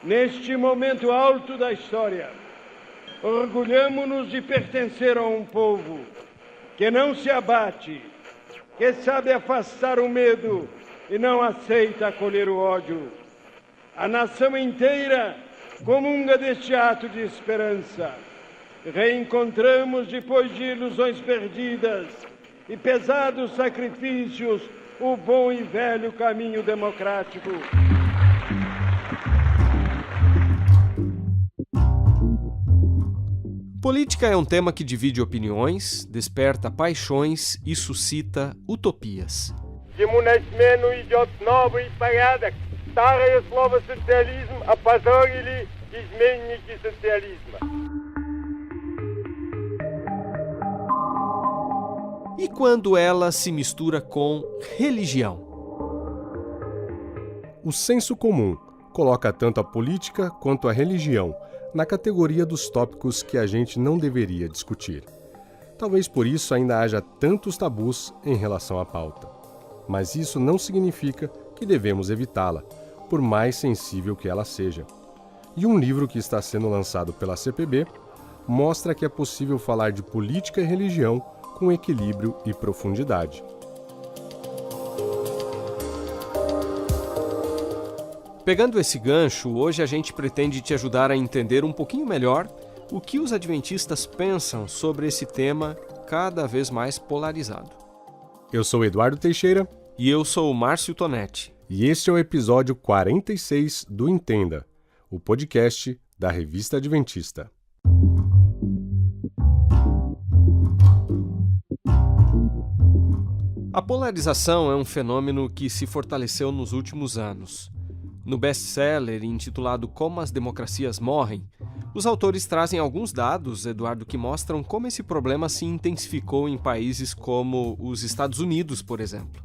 Neste momento alto da história, orgulhamo-nos de pertencer a um povo que não se abate, que sabe afastar o medo e não aceita acolher o ódio. A nação inteira comunga deste ato de esperança. Reencontramos, depois de ilusões perdidas e pesados sacrifícios, o bom e velho caminho democrático. Política é um tema que divide opiniões, desperta paixões e suscita utopias. E quando ela se mistura com religião? O senso comum coloca tanto a política quanto a religião na categoria dos tópicos que a gente não deveria discutir. Talvez por isso ainda haja tantos tabus em relação à pauta. Mas isso não significa que devemos evitá-la, por mais sensível que ela seja. E um livro que está sendo lançado pela CPB mostra que é possível falar de política e religião com equilíbrio e profundidade. Pegando esse gancho, hoje a gente pretende te ajudar a entender um pouquinho melhor o que os adventistas pensam sobre esse tema cada vez mais polarizado. Eu sou Eduardo Teixeira. E eu sou o Márcio Tonetti. E este é o episódio 46 do Entenda, o podcast da Revista Adventista. A polarização é um fenômeno que se fortaleceu nos últimos anos. No best-seller intitulado Como as Democracias Morrem, os autores trazem alguns dados, Eduardo, que mostram como esse problema se intensificou em países como os Estados Unidos, por exemplo.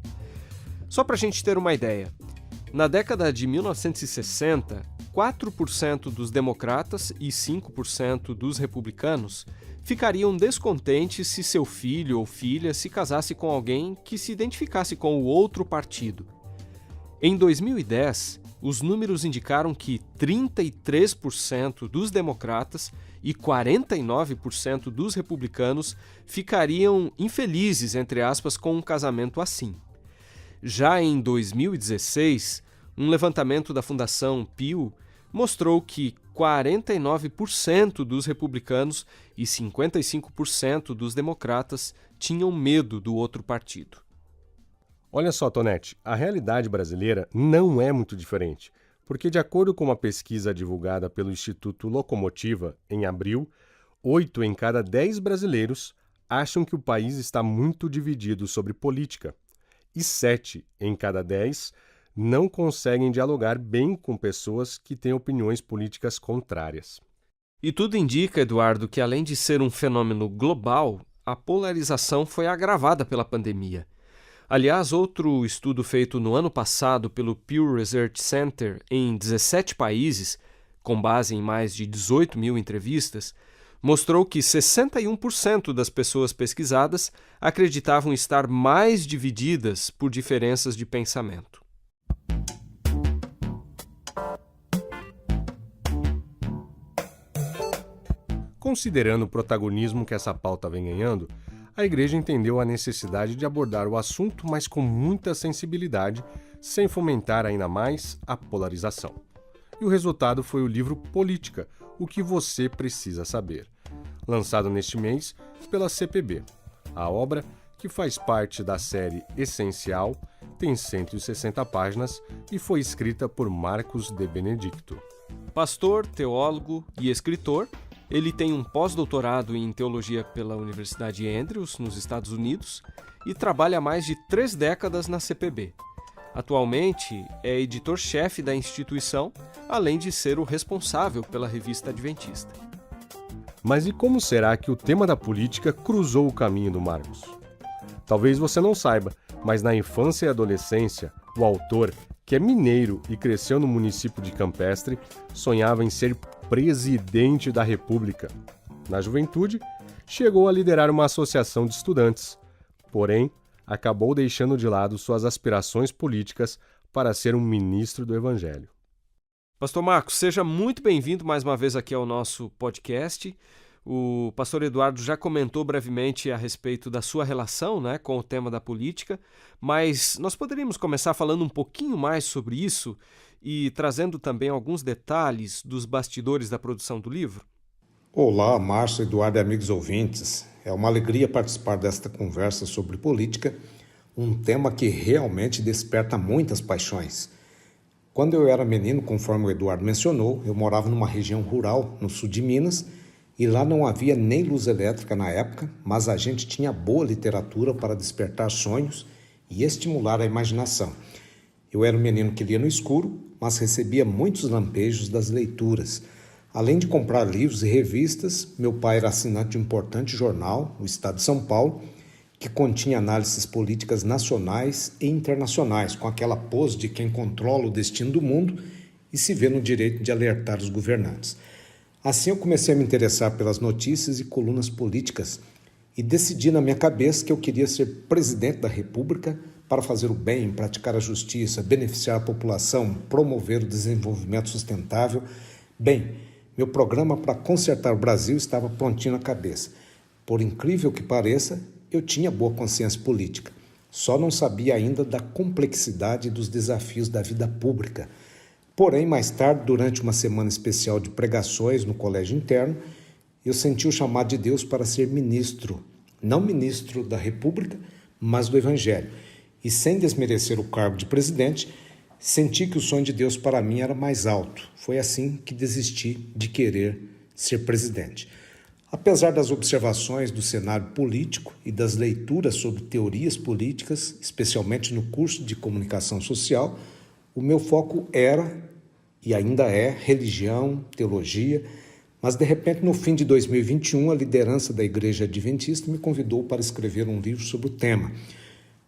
Só para a gente ter uma ideia, na década de 1960, 4% dos democratas e 5% dos republicanos ficariam descontentes se seu filho ou filha se casasse com alguém que se identificasse com o outro partido. Em 2010, os números indicaram que 33% dos democratas e 49% dos republicanos ficariam infelizes, entre aspas, com um casamento assim. Já em 2016, um levantamento da Fundação Pew mostrou que 49% dos republicanos e 55% dos democratas tinham medo do outro partido. Olha só, Tonetti, a realidade brasileira não é muito diferente, porque de acordo com uma pesquisa divulgada pelo Instituto Locomotiva, em abril, 8 em cada 10 brasileiros acham que o país está muito dividido sobre política, e 7 em cada 10 não conseguem dialogar bem com pessoas que têm opiniões políticas contrárias. E tudo indica, Eduardo, que além de ser um fenômeno global, a polarização foi agravada pela pandemia. Aliás, outro estudo feito no ano passado pelo Pew Research Center em 17 países, com base em mais de 18 mil entrevistas, mostrou que 61% das pessoas pesquisadas acreditavam estar mais divididas por diferenças de pensamento. Considerando o protagonismo que essa pauta vem ganhando, a Igreja entendeu a necessidade de abordar o assunto, mas com muita sensibilidade, sem fomentar ainda mais a polarização. E o resultado foi o livro Política, o que você precisa saber, lançado neste mês pela CPB. A obra, que faz parte da série Essencial, tem 160 páginas e foi escrita por Marcos de Benedicto. Pastor, teólogo e escritor, ele tem um pós-doutorado em teologia pela Universidade Andrews, nos Estados Unidos, e trabalha há mais de 3 décadas na CPB. Atualmente, é editor-chefe da instituição, além de ser o responsável pela Revista Adventista. Mas e como será que o tema da política cruzou o caminho do Marcos? Talvez você não saiba, mas na infância e adolescência, o autor, que é mineiro e cresceu no município de Campestre, sonhava em ser presidente da República. Na juventude, chegou a liderar uma associação de estudantes, porém, acabou deixando de lado suas aspirações políticas para ser um ministro do Evangelho. Pastor Marcos, seja muito bem-vindo mais uma vez aqui ao nosso podcast. O pastor Eduardo já comentou brevemente a respeito da sua relação, né, com o tema da política, mas nós poderíamos começar falando um pouquinho mais sobre isso e trazendo também alguns detalhes dos bastidores da produção do livro? Olá, Márcio, Eduardo e amigos ouvintes. É uma alegria participar desta conversa sobre política, um tema que realmente desperta muitas paixões. Quando eu era menino, conforme o Eduardo mencionou, eu morava numa região rural, no sul de Minas, e lá não havia nem luz elétrica na época, mas a gente tinha boa literatura para despertar sonhos e estimular a imaginação. Eu era um menino que lia no escuro, mas recebia muitos lampejos das leituras. Além de comprar livros e revistas, meu pai era assinante de um importante jornal, o Estado de São Paulo, que continha análises políticas nacionais e internacionais, com aquela pose de quem controla o destino do mundo e se vê no direito de alertar os governantes. Assim eu comecei a me interessar pelas notícias e colunas políticas e decidi na minha cabeça que eu queria ser presidente da República para fazer o bem, praticar a justiça, beneficiar a população, promover o desenvolvimento sustentável. Bem, meu programa para consertar o Brasil estava prontinho na cabeça. Por incrível que pareça, eu tinha boa consciência política. Só não sabia ainda da complexidade dos desafios da vida pública. Porém, mais tarde, durante uma semana especial de pregações no colégio interno, eu senti o chamado de Deus para ser ministro. Não ministro da República, mas do Evangelho. E sem desmerecer o cargo de presidente, senti que o sonho de Deus para mim era mais alto. Foi assim que desisti de querer ser presidente. Apesar das observações do cenário político e das leituras sobre teorias políticas, especialmente no curso de comunicação social, o meu foco era e ainda é religião, teologia, mas de repente no fim de 2021 a liderança da Igreja Adventista me convidou para escrever um livro sobre o tema.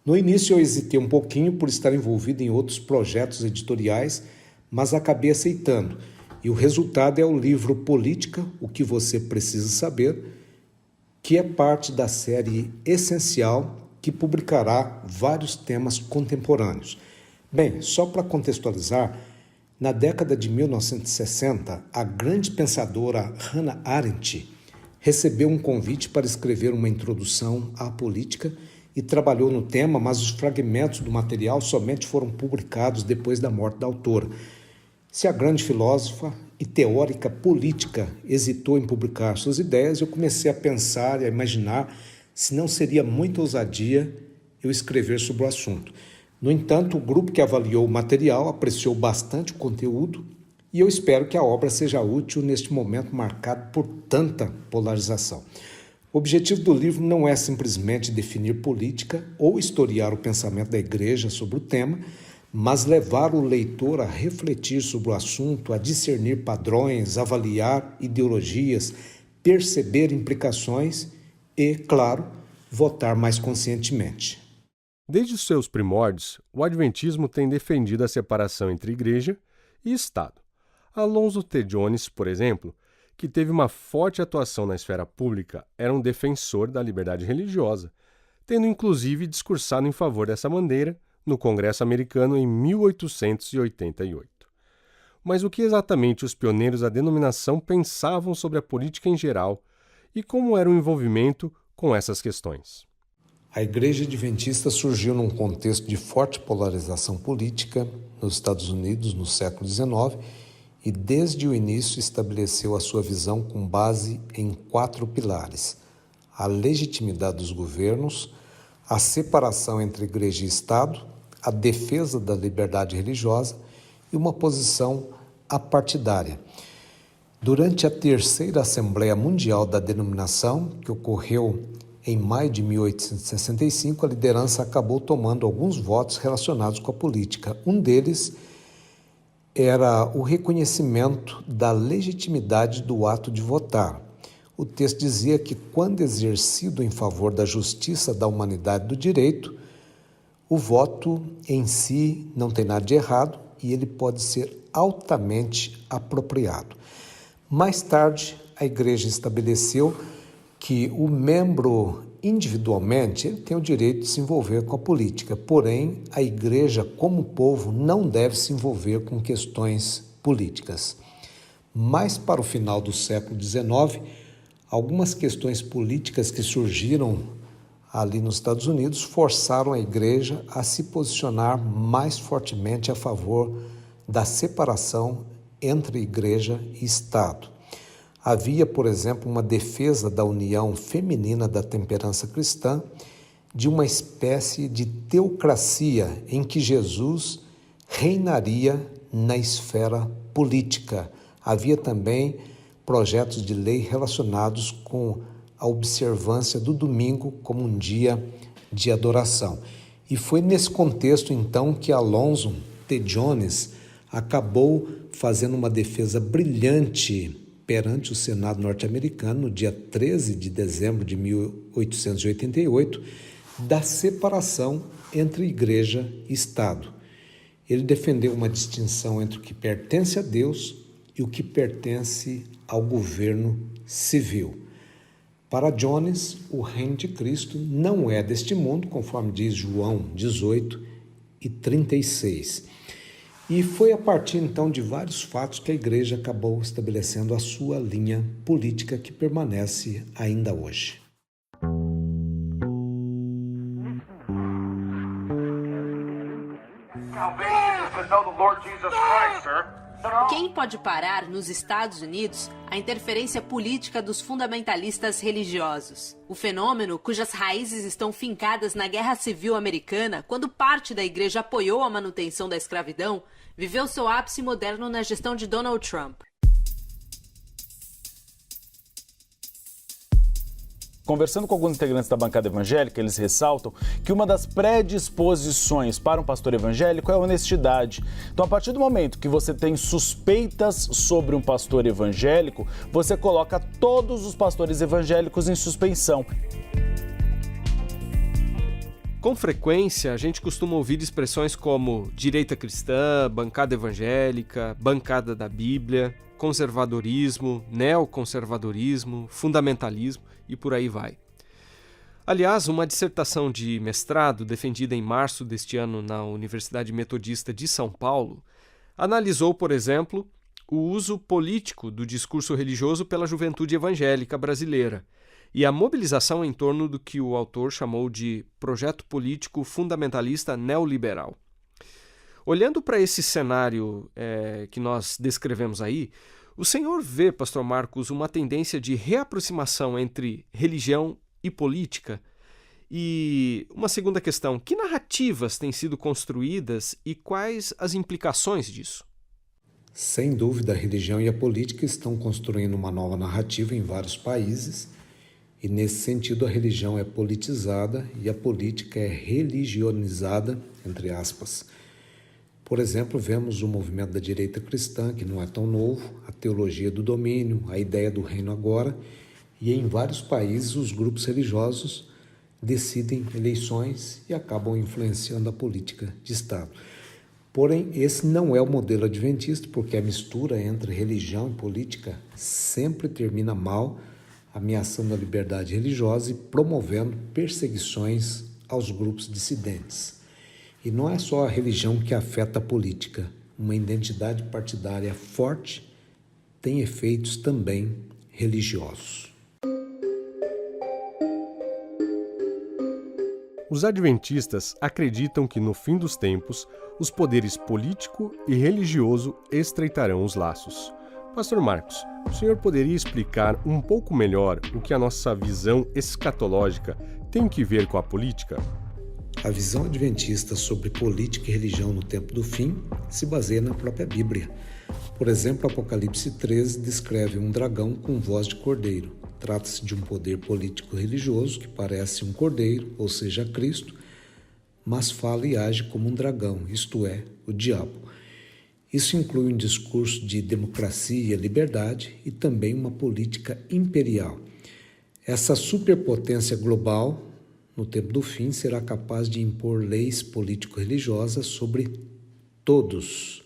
No início eu hesitei um pouquinho por estar envolvido em outros projetos editoriais, mas acabei aceitando. E o resultado é o livro Política, o que você precisa saber, que é parte da série Essencial, que publicará vários temas contemporâneos. Bem, só para contextualizar, na década de 1960, a grande pensadora Hannah Arendt recebeu um convite para escrever uma introdução à política e trabalhou no tema, mas os fragmentos do material somente foram publicados depois da morte da autora. Se a grande filósofa e teórica política hesitou em publicar suas ideias, eu comecei a pensar e a imaginar se não seria muita ousadia eu escrever sobre o assunto. No entanto, o grupo que avaliou o material apreciou bastante o conteúdo e eu espero que a obra seja útil neste momento marcado por tanta polarização. O objetivo do livro não é simplesmente definir política ou historiar o pensamento da Igreja sobre o tema, mas levar o leitor a refletir sobre o assunto, a discernir padrões, avaliar ideologias, perceber implicações e, claro, votar mais conscientemente. Desde os seus primórdios, o Adventismo tem defendido a separação entre Igreja e Estado. Alonzo T. Jones, por exemplo, que teve uma forte atuação na esfera pública, era um defensor da liberdade religiosa, tendo inclusive discursado em favor dessa bandeira no Congresso americano em 1888. Mas o que exatamente os pioneiros da denominação pensavam sobre a política em geral e como era o envolvimento com essas questões? A Igreja Adventista surgiu num contexto de forte polarização política nos Estados Unidos no século XIX e desde o início estabeleceu a sua visão com base em 4 pilares: a legitimidade dos governos, a separação entre Igreja e Estado, a defesa da liberdade religiosa e uma posição apartidária. Durante a terceira Assembleia Mundial da denominação, que ocorreu em maio de 1865, a liderança acabou tomando alguns votos relacionados com a política. Um deles era o reconhecimento da legitimidade do ato de votar. O texto dizia que, quando exercido em favor da justiça, da humanidade e do direito, o voto em si não tem nada de errado e ele pode ser altamente apropriado. Mais tarde, a Igreja estabeleceu que o membro individualmente ele tem o direito de se envolver com a política, porém a Igreja como povo não deve se envolver com questões políticas. Mas para o final do século XIX, algumas questões políticas que surgiram ali nos Estados Unidos forçaram a Igreja a se posicionar mais fortemente a favor da separação entre Igreja e Estado. Havia, por exemplo, uma defesa da união feminina da temperança cristã, de uma espécie de teocracia em que Jesus reinaria na esfera política. Havia também projetos de lei relacionados com a observância do domingo como um dia de adoração. E foi nesse contexto, então, que Alonzo T. Jones acabou fazendo uma defesa brilhante perante o Senado norte-americano, no dia 13 de dezembro de 1888, da separação entre Igreja e Estado. Ele defendeu uma distinção entre o que pertence a Deus e o que pertence ao governo civil. Para Jones, o reino de Cristo não é deste mundo, conforme diz João 18:36. E foi a partir então de vários fatos que a Igreja acabou estabelecendo a sua linha política, que permanece ainda hoje. Quem pode parar nos Estados Unidos a interferência política dos fundamentalistas religiosos? O fenômeno, cujas raízes estão fincadas na Guerra Civil Americana, quando parte da igreja apoiou a manutenção da escravidão, viveu seu ápice moderno na gestão de Donald Trump. Conversando com alguns integrantes da bancada evangélica, eles ressaltam que uma das predisposições para um pastor evangélico é a honestidade. Então, a partir do momento que você tem suspeitas sobre um pastor evangélico, você coloca todos os pastores evangélicos em suspensão. Com frequência, a gente costuma ouvir expressões como direita cristã, bancada evangélica, bancada da Bíblia, conservadorismo, neoconservadorismo, fundamentalismo e por aí vai. Aliás, uma dissertação de mestrado defendida em março deste ano na Universidade Metodista de São Paulo analisou, por exemplo, o uso político do discurso religioso pela juventude evangélica brasileira e a mobilização em torno do que o autor chamou de projeto político fundamentalista neoliberal. Olhando para esse cenário que nós descrevemos aí, o senhor vê, pastor Marcos, uma tendência de reaproximação entre religião e política? E uma segunda questão, que narrativas têm sido construídas e quais as implicações disso? Sem dúvida, a religião e a política estão construindo uma nova narrativa em vários países, e nesse sentido a religião é politizada e a política é religionizada, entre aspas. Por exemplo, vemos o movimento da direita cristã, que não é tão novo, a teologia do domínio, a ideia do reino agora, e em vários países os grupos religiosos decidem eleições e acabam influenciando a política de Estado. Porém, esse não é o modelo adventista, porque a mistura entre religião e política sempre termina mal, ameaçando a liberdade religiosa e promovendo perseguições aos grupos dissidentes. E não é só a religião que afeta a política. Uma identidade partidária forte tem efeitos também religiosos. Os adventistas acreditam que no fim dos tempos, os poderes político e religioso estreitarão os laços. Pastor Marcos, o senhor poderia explicar um pouco melhor o que a nossa visão escatológica tem que ver com a política? A visão adventista sobre política e religião no tempo do fim se baseia na própria Bíblia. Por exemplo, Apocalipse 13 descreve um dragão com voz de cordeiro. Trata-se de um poder político-religioso que parece um cordeiro, ou seja, Cristo, mas fala e age como um dragão, isto é, o diabo. Isso inclui um discurso de democracia e liberdade e também uma política imperial. Essa superpotência global, no tempo do fim, será capaz de impor leis político-religiosas sobre todos,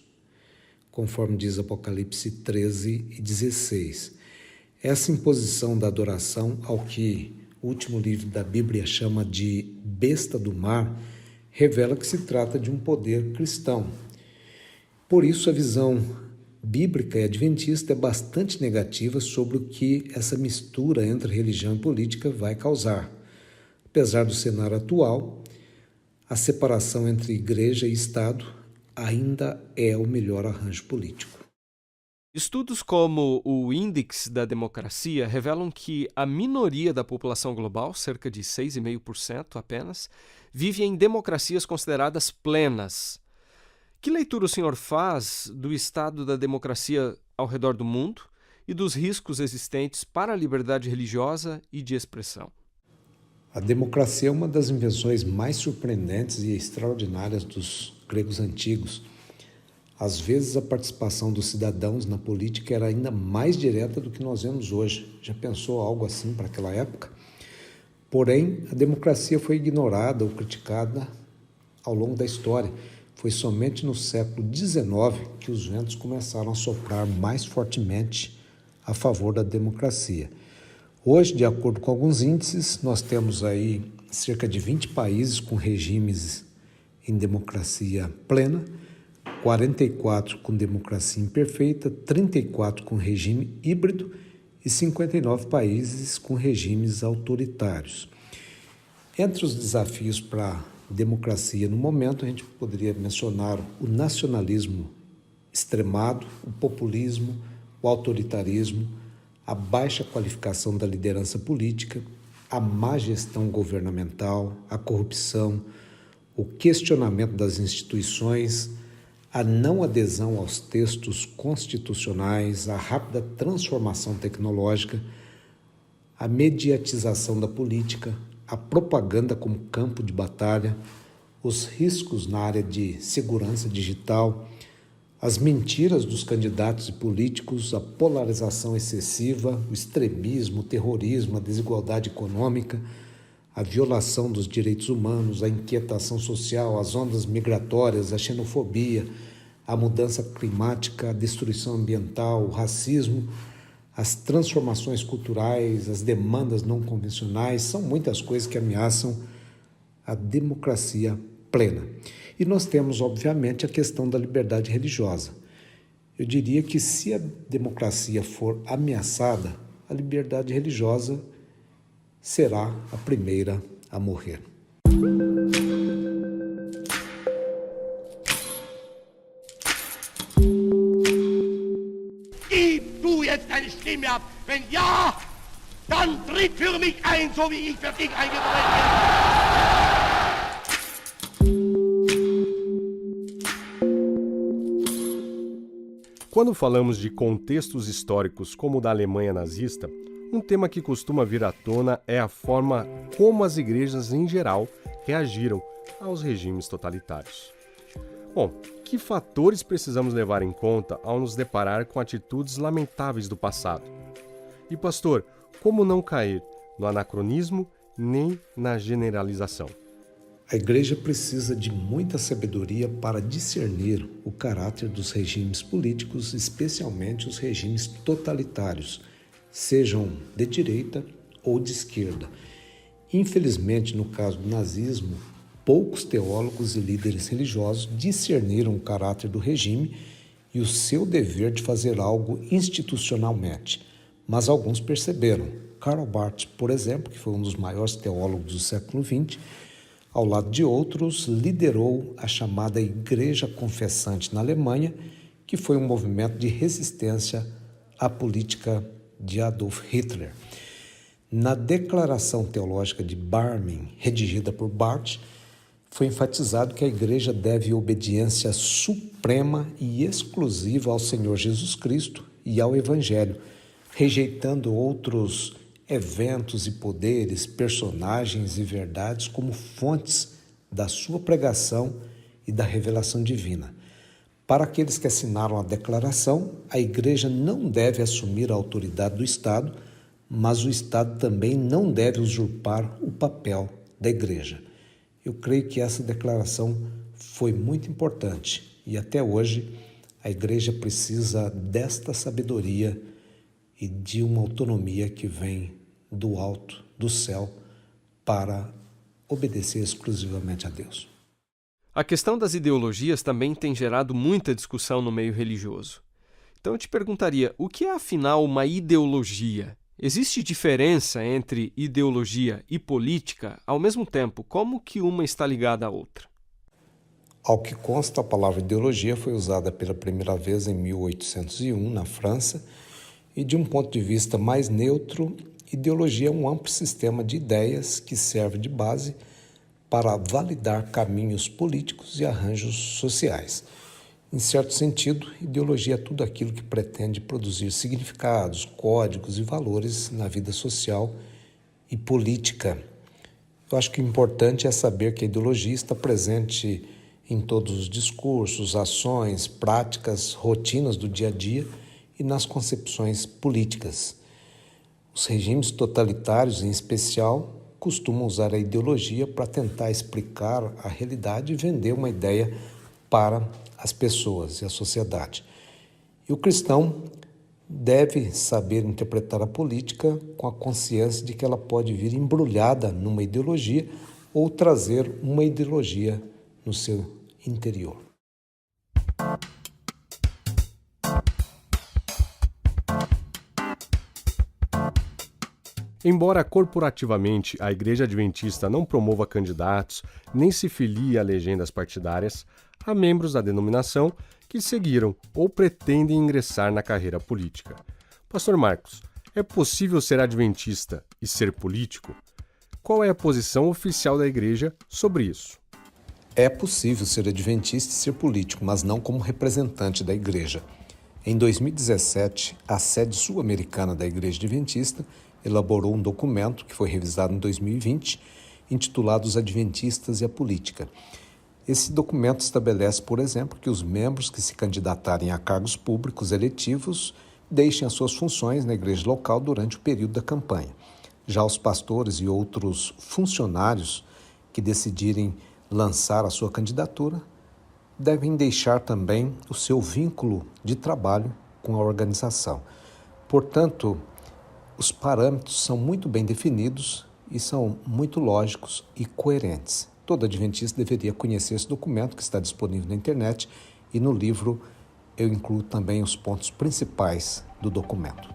conforme diz Apocalipse 13 e 16. Essa imposição da adoração ao que o último livro da Bíblia chama de besta do mar revela que se trata de um poder cristão. Por isso, a visão bíblica e adventista é bastante negativa sobre o que essa mistura entre religião e política vai causar. Apesar do cenário atual, a separação entre igreja e Estado ainda é o melhor arranjo político. Estudos como o Índice da Democracia revelam que a minoria da população global, cerca de 6,5% apenas, vive em democracias consideradas plenas. Que leitura o senhor faz do estado da democracia ao redor do mundo e dos riscos existentes para a liberdade religiosa e de expressão? A democracia é uma das invenções mais surpreendentes e extraordinárias dos gregos antigos. Às vezes, a participação dos cidadãos na política era ainda mais direta do que nós vemos hoje. Já pensou algo assim para aquela época? Porém, a democracia foi ignorada ou criticada ao longo da história. Foi somente no século XIX que os ventos começaram a soprar mais fortemente a favor da democracia. Hoje, de acordo com alguns índices, nós temos aí cerca de 20 países com regimes em democracia plena, 44 com democracia imperfeita, 34 com regime híbrido e 59 países com regimes autoritários. Entre os desafios para a democracia no momento, a gente poderia mencionar o nacionalismo extremado, o populismo, o autoritarismo, a baixa qualificação da liderança política, a má gestão governamental, a corrupção, o questionamento das instituições, a não adesão aos textos constitucionais, a rápida transformação tecnológica, a mediatização da política, a propaganda como campo de batalha, os riscos na área de segurança digital, as mentiras dos candidatos e políticos, a polarização excessiva, o extremismo, o terrorismo, a desigualdade econômica, a violação dos direitos humanos, a inquietação social, as ondas migratórias, a xenofobia, a mudança climática, a destruição ambiental, o racismo, as transformações culturais, as demandas não convencionais, são muitas coisas que ameaçam a democracia plena. E nós temos, obviamente, a questão da liberdade religiosa. Eu diria que se a democracia for ameaçada, a liberdade religiosa será a primeira a morrer. Gib du jetzt deine Stimme ab. Wenn ja, dann tritt für mich ein, so wie ich für dich eingetreten bin. Quando falamos de contextos históricos como o da Alemanha nazista, um tema que costuma vir à tona é a forma como as igrejas em geral reagiram aos regimes totalitários. Bom, que fatores precisamos levar em conta ao nos deparar com atitudes lamentáveis do passado? E, pastor, como não cair no anacronismo nem na generalização? A igreja precisa de muita sabedoria para discernir o caráter dos regimes políticos, especialmente os regimes totalitários, sejam de direita ou de esquerda. Infelizmente, no caso do nazismo, poucos teólogos e líderes religiosos discerniram o caráter do regime e o seu dever de fazer algo institucionalmente, mas alguns perceberam. Karl Barth, por exemplo, que foi um dos maiores teólogos do século XX, ao lado de outros, liderou a chamada Igreja Confessante na Alemanha, que foi um movimento de resistência à política de Adolf Hitler. Na Declaração Teológica de Barmen, redigida por Barth, foi enfatizado que a Igreja deve obediência suprema e exclusiva ao Senhor Jesus Cristo e ao Evangelho, rejeitando outros eventos e poderes, personagens e verdades como fontes da sua pregação e da revelação divina. Para aqueles que assinaram a declaração, a Igreja não deve assumir a autoridade do Estado, mas o Estado também não deve usurpar o papel da Igreja. Eu creio que essa declaração foi muito importante e até hoje a Igreja precisa desta sabedoria e de uma autonomia que vem do alto, do céu, para obedecer exclusivamente a Deus. A questão das ideologias também tem gerado muita discussão no meio religioso. Então eu te perguntaria, o que é afinal uma ideologia? Existe diferença entre ideologia e política? Ao mesmo tempo, como que uma está ligada à outra? Ao que consta, a palavra ideologia foi usada pela primeira vez em 1801, na França, e de um ponto de vista mais neutro, ideologia é um amplo sistema de ideias que serve de base para validar caminhos políticos e arranjos sociais. Em certo sentido, ideologia é tudo aquilo que pretende produzir significados, códigos e valores na vida social e política. Eu acho que o importante é saber que a ideologia está presente em todos os discursos, ações, práticas, rotinas do dia a dia e nas concepções políticas. Os regimes totalitários, em especial, costumam usar a ideologia para tentar explicar a realidade e vender uma ideia para as pessoas e a sociedade. E o cristão deve saber interpretar a política com a consciência de que ela pode vir embrulhada numa ideologia ou trazer uma ideologia no seu interior. Embora corporativamente a Igreja Adventista não promova candidatos nem se filie a legendas partidárias, há membros da denominação que seguiram ou pretendem ingressar na carreira política. Pastor Marcos, é possível ser adventista e ser político? Qual é a posição oficial da Igreja sobre isso? É possível ser adventista e ser político, mas não como representante da Igreja. Em 2017, a sede sul-americana da Igreja Adventista elaborou um documento que foi revisado em 2020, intitulado Os Adventistas e a Política. Esse documento estabelece, por exemplo, que os membros que se candidatarem a cargos públicos eletivos deixem as suas funções na igreja local durante o período da campanha. Já os pastores e outros funcionários que decidirem lançar a sua candidatura devem deixar também o seu vínculo de trabalho com a organização. Portanto, os parâmetros são muito bem definidos e são muito lógicos e coerentes. Todo adventista deveria conhecer esse documento que está disponível na internet e no livro eu incluo também os pontos principais do documento.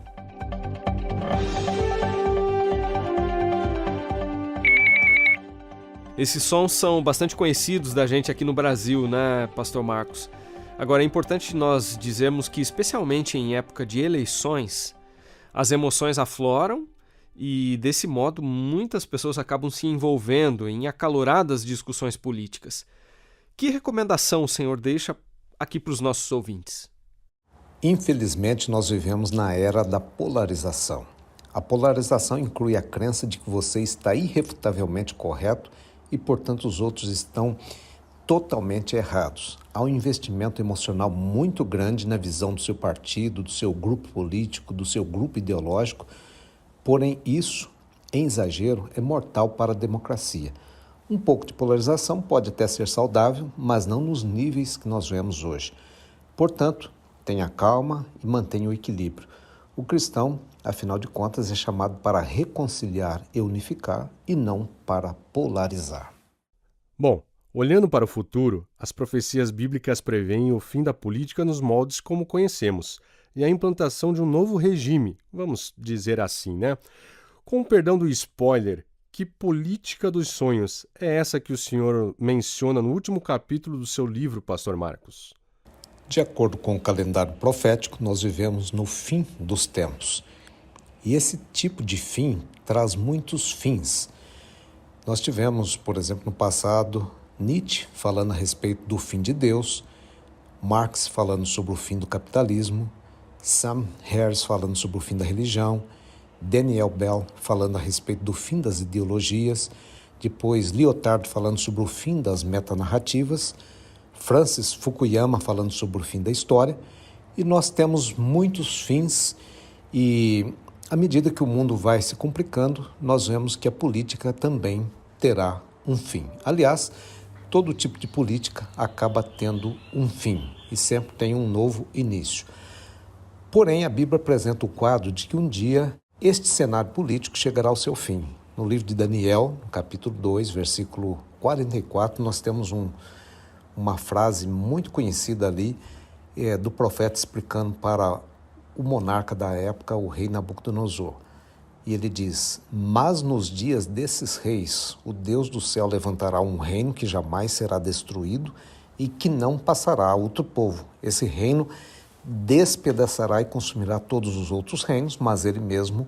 Esses sons são bastante conhecidos da gente aqui no Brasil, né, Pastor Marcos? Agora, é importante nós dizermos que, especialmente em época de eleições, as emoções afloram e, desse modo, muitas pessoas acabam se envolvendo em acaloradas discussões políticas. Que recomendação o senhor deixa aqui para os nossos ouvintes? Infelizmente, nós vivemos na era da polarização. A polarização inclui a crença de que você está irrefutavelmente correto e, portanto, os outros estão totalmente errados. Há um investimento emocional muito grande na visão do seu partido, do seu grupo político, do seu grupo ideológico, porém isso, em exagero, é mortal para a democracia. Um pouco de polarização pode até ser saudável, mas não nos níveis que nós vemos hoje. Portanto, tenha calma e mantenha o equilíbrio. O cristão, afinal de contas, é chamado para reconciliar e unificar e não para polarizar. Bom, olhando para o futuro, as profecias bíblicas preveem o fim da política nos moldes como conhecemos e a implantação de um novo regime, vamos dizer assim, né? Com o perdão do spoiler, que política dos sonhos é essa que o senhor menciona no último capítulo do seu livro, Pastor Marcos? De acordo com o calendário profético, nós vivemos no fim dos tempos. E esse tipo de fim traz muitos fins. Nós tivemos, por exemplo, no passado, Nietzsche falando a respeito do fim de Deus, Marx falando sobre o fim do capitalismo, Sam Harris falando sobre o fim da religião, Daniel Bell falando a respeito do fim das ideologias, depois Lyotard falando sobre o fim das metanarrativas, Francis Fukuyama falando sobre o fim da história, e nós temos muitos fins e, à medida que o mundo vai se complicando, nós vemos que a política também terá um fim. Aliás, todo tipo de política acaba tendo um fim e sempre tem um novo início. Porém, a Bíblia apresenta o quadro de que um dia este cenário político chegará ao seu fim. No livro de Daniel, no capítulo 2, versículo 44, nós temos uma frase muito conhecida ali. do profeta explicando para o monarca da época, o rei Nabucodonosor. E ele diz: mas nos dias desses reis, o Deus do céu levantará um reino que jamais será destruído e que não passará a outro povo. Esse reino despedaçará e consumirá todos os outros reinos, mas ele mesmo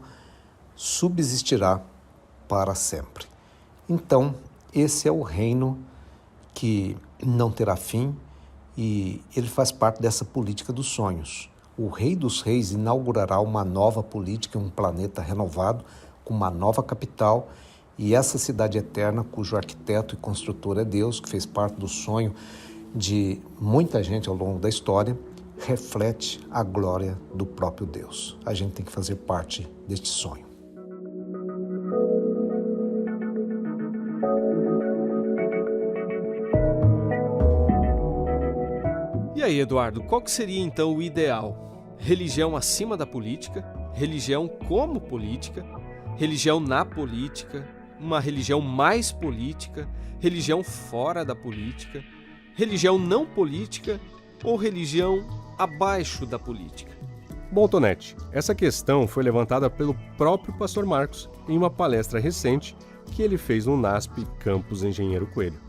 subsistirá para sempre. Então, esse é o reino que não terá fim e ele faz parte dessa política dos sonhos. O Rei dos Reis inaugurará uma nova política, um planeta renovado, com uma nova capital, e essa cidade eterna, cujo arquiteto e construtor é Deus, que fez parte do sonho de muita gente ao longo da história, reflete a glória do próprio Deus. A gente tem que fazer parte deste sonho. E aí, Eduardo, qual que seria então o ideal? Religião acima da política, religião como política, religião na política, uma religião mais política, religião fora da política, religião não política ou religião abaixo da política? Bom, Tonetti, essa questão foi levantada pelo próprio pastor Marcos em uma palestra recente que ele fez no NASP Campus Engenheiro Coelho.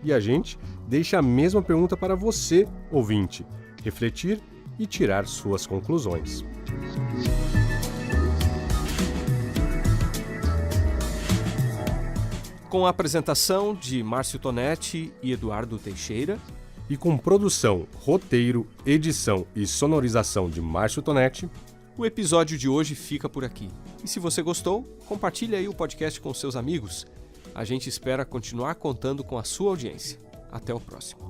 E a gente deixa a mesma pergunta para você, ouvinte, refletir e tirar suas conclusões. Com a apresentação de Márcio Tonetti e Eduardo Teixeira, e com produção, roteiro, edição e sonorização de Márcio Tonetti, o episódio de hoje fica por aqui. E se você gostou, compartilhe aí o podcast com seus amigos. A gente espera continuar contando com a sua audiência. Até o próximo.